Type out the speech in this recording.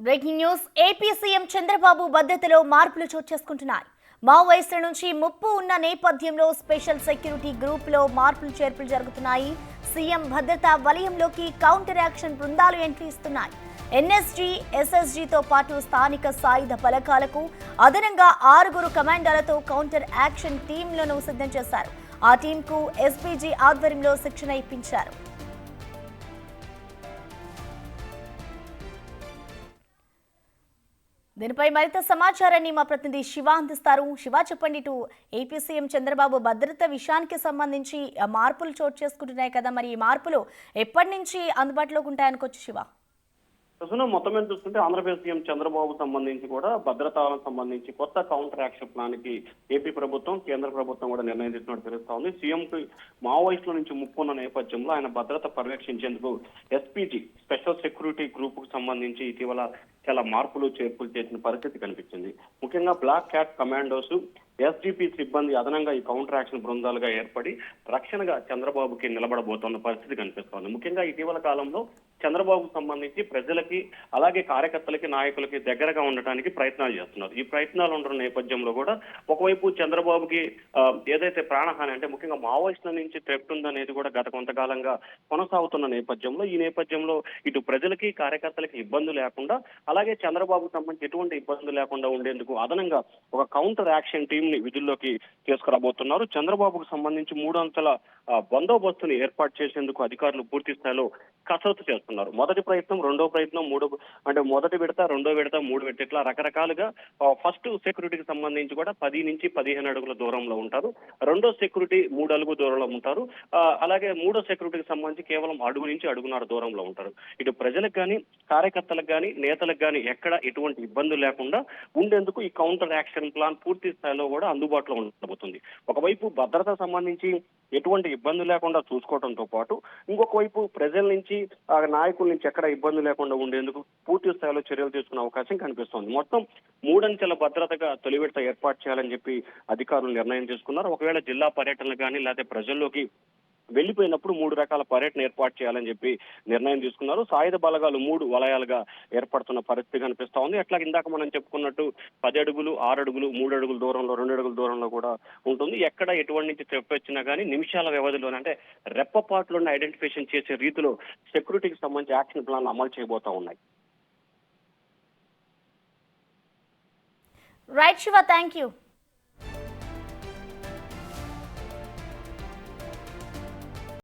Breaking news AP CM Chandrababu భద్రతలో మార్పులు చోటు చేసుకుంటున్నాయి. మావోయిస్టుల నుంచి ముప్పు ఉన్న నేపథ్యంలో స్పెషల్ సెక్యూరిటీ గ్రూప్ లో మార్పులు చేర్పులు జరుగుతున్నాయి. సీఎం భద్రతా వలయంలోకి కౌంటర్ యాక్షన్ బృందాలు ఎంట్రీ ఇస్తున్నాయి. ఎన్ఎస్జీ, ఎస్ఎస్జీతో పాటు స్థానిక సాయుధ బలగాలకు అదనంగా 6 కమాండోలతో కౌంటర్ యాక్షన్ టీంలను సిద్ధం చేశారు. ఆ టీంకు ఎస్పీజీ ఆధ్వర్యంలో శిక్షణ ఇప్పించారు. దీనిపై మరింత సమాచారాన్ని మా ప్రతినిధి శివ అందిస్తారు. శివ, చెప్పండి. ఇటు ఏపీ సీఎం చంద్రబాబు భద్రత విషయానికి సంబంధించి మార్పులు చోటు చేసుకుంటున్నాయి కదా, మరి ఈ మార్పులు ఎప్పటి నుంచి అందుబాటులోకి ఉంటాయనుకోవచ్చు శివ? మొత్తం మీద చూస్తుంటే ఆంధ్రప్రదేశ్ సీఎం చంద్రబాబు సంబంధించి కూడా భద్రతకు సంబంధించి కొత్త కౌంటర్ యాక్షన్ ప్లాన్ కి ఏపీ ప్రభుత్వం, కేంద్ర ప్రభుత్వం కూడా నిర్ణయం తీసుకున్నట్టు తెలుస్తా ఉంది. సీఎం కి మావోయిస్టుల నుంచి ముప్పు ఉన్న నేపథ్యంలో ఆయన భద్రత పర్యవేక్షించేందుకు ఎస్పీజీ, స్పెషల్ సెక్యూరిటీ గ్రూప్ కు సంబంధించి ఇటీవల చాలా మార్పులు చేర్పులు చేసిన పరిస్థితి కనిపించింది. ముఖ్యంగా బ్లాక్ క్యాట్ కమాండోస్, ఎస్డిపి సిబ్బంది అదనంగా ఈ కౌంటర్ యాక్షన్ బృందాలుగా ఏర్పడి రక్షణగా చంద్రబాబుకి నిలబడబోతున్న పరిస్థితి కనిపిస్తోంది. ముఖ్యంగా ఇటీవల కాలంలో చంద్రబాబుకు సంబంధించి ప్రజలకి, అలాగే కార్యకర్తలకి, నాయకులకి దగ్గరగా ఉండటానికి ప్రయత్నాలు చేస్తున్నారు. ఈ ప్రయత్నాలు ఉంటున్న నేపథ్యంలో కూడా ఒకవైపు చంద్రబాబుకి ఏదైతే ప్రాణహాని అంటే ముఖ్యంగా మావోయిస్టుల నుంచి థ్రెట్ ఉందనేది కూడా గత కొంతకాలంగా కొనసాగుతున్న నేపథ్యంలో, ఈ నేపథ్యంలో ఇటు ప్రజలకి, కార్యకర్తలకి ఇబ్బంది లేకుండా, అలాగే చంద్రబాబుకు సంబంధించి ఎటువంటి ఇబ్బంది లేకుండా ఉండేందుకు అదనంగా ఒక కౌంటర్ యాక్షన్ టీం ని విధుల్లోకి తీసుకురాబోతున్నారు. చంద్రబాబుకు సంబంధించి 3 అంచెల బందోబస్తుని ఏర్పాటు చేసేందుకు అధికారులు పూర్తి స్థాయిలో కసరత్తు చేస్తున్నారు. మొదటి ప్రయత్నం, రెండో ప్రయత్నం, మొదటి విడత, రెండో విడత, 3 విడత, ఇట్లా రకరకాలుగా ఫస్ట్ సెక్యూరిటీకి సంబంధించి కూడా 10 నుంచి 15 అడుగుల దూరంలో ఉంటారు. రెండో సెక్యూరిటీ 3 అడుగు దూరంలో ఉంటారు. అలాగే మూడో సెక్యూరిటీకి సంబంధించి కేవలం అడుగు నుంచి అడుగున్నర దూరంలో ఉంటారు. ఇటు ప్రజలకు కానీ, కార్యకర్తలకు కానీ, నేతలకు కానీ ఎక్కడ ఎటువంటి ఇబ్బందులు లేకుండా ఉండేందుకు ఈ కౌంటర్ యాక్షన్ ప్లాన్ పూర్తి స్థాయిలో కూడా అందుబాటులో ఉండబోతుంది. ఒకవైపు భద్రత సంబంధించి ఎటువంటి ఇబ్బంది లేకుండా చూసుకోవడంతో పాటు, ఇంకొక వైపు ప్రజల నుంచి, నాయకుల నుంచి ఎక్కడ ఇబ్బంది లేకుండా ఉండేందుకు పూర్తి స్థాయిలో చర్యలు తీసుకునే అవకాశం కనిపిస్తోంది. మొత్తం 3 అంచెల భద్రతగా తొలి విడత ఏర్పాటు చేయాలని చెప్పి అధికారులు నిర్ణయం తీసుకున్నారు. ఒకవేళ జిల్లా పర్యటనలు కానీ లేకపోతే ప్రజల్లోకి వెళ్లిపోయినప్పుడు 3 రకాల పర్యటన ఏర్పాటు చేయాలని చెప్పి నిర్ణయం తీసుకున్నారు. సాయుధ బలగాలు 3 వలయాలుగా ఏర్పడుతున్న పరిస్థితి కనిపిస్తా ఉంది. అట్లా ఇందాక మనం చెప్పుకున్నట్టు 10 అడుగులు, 6 అడుగులు, 3 అడుగుల దూరంలో, 2 అడుగుల దూరంలో కూడా ఉంటుంది. ఎక్కడ ఎటువంటి నుంచి తెప్పించినా కానీ నిమిషాల వ్యవధిలోనే, అంటే రెప్పపాట్లోనే ఐడెంటిఫికేషన్ చేసే రీతిలో సెక్యూరిటీకి సంబంధించి యాక్షన్ ప్లాన్ అమలు చేయబోతా ఉన్నాయి. Right Shiva, thank you.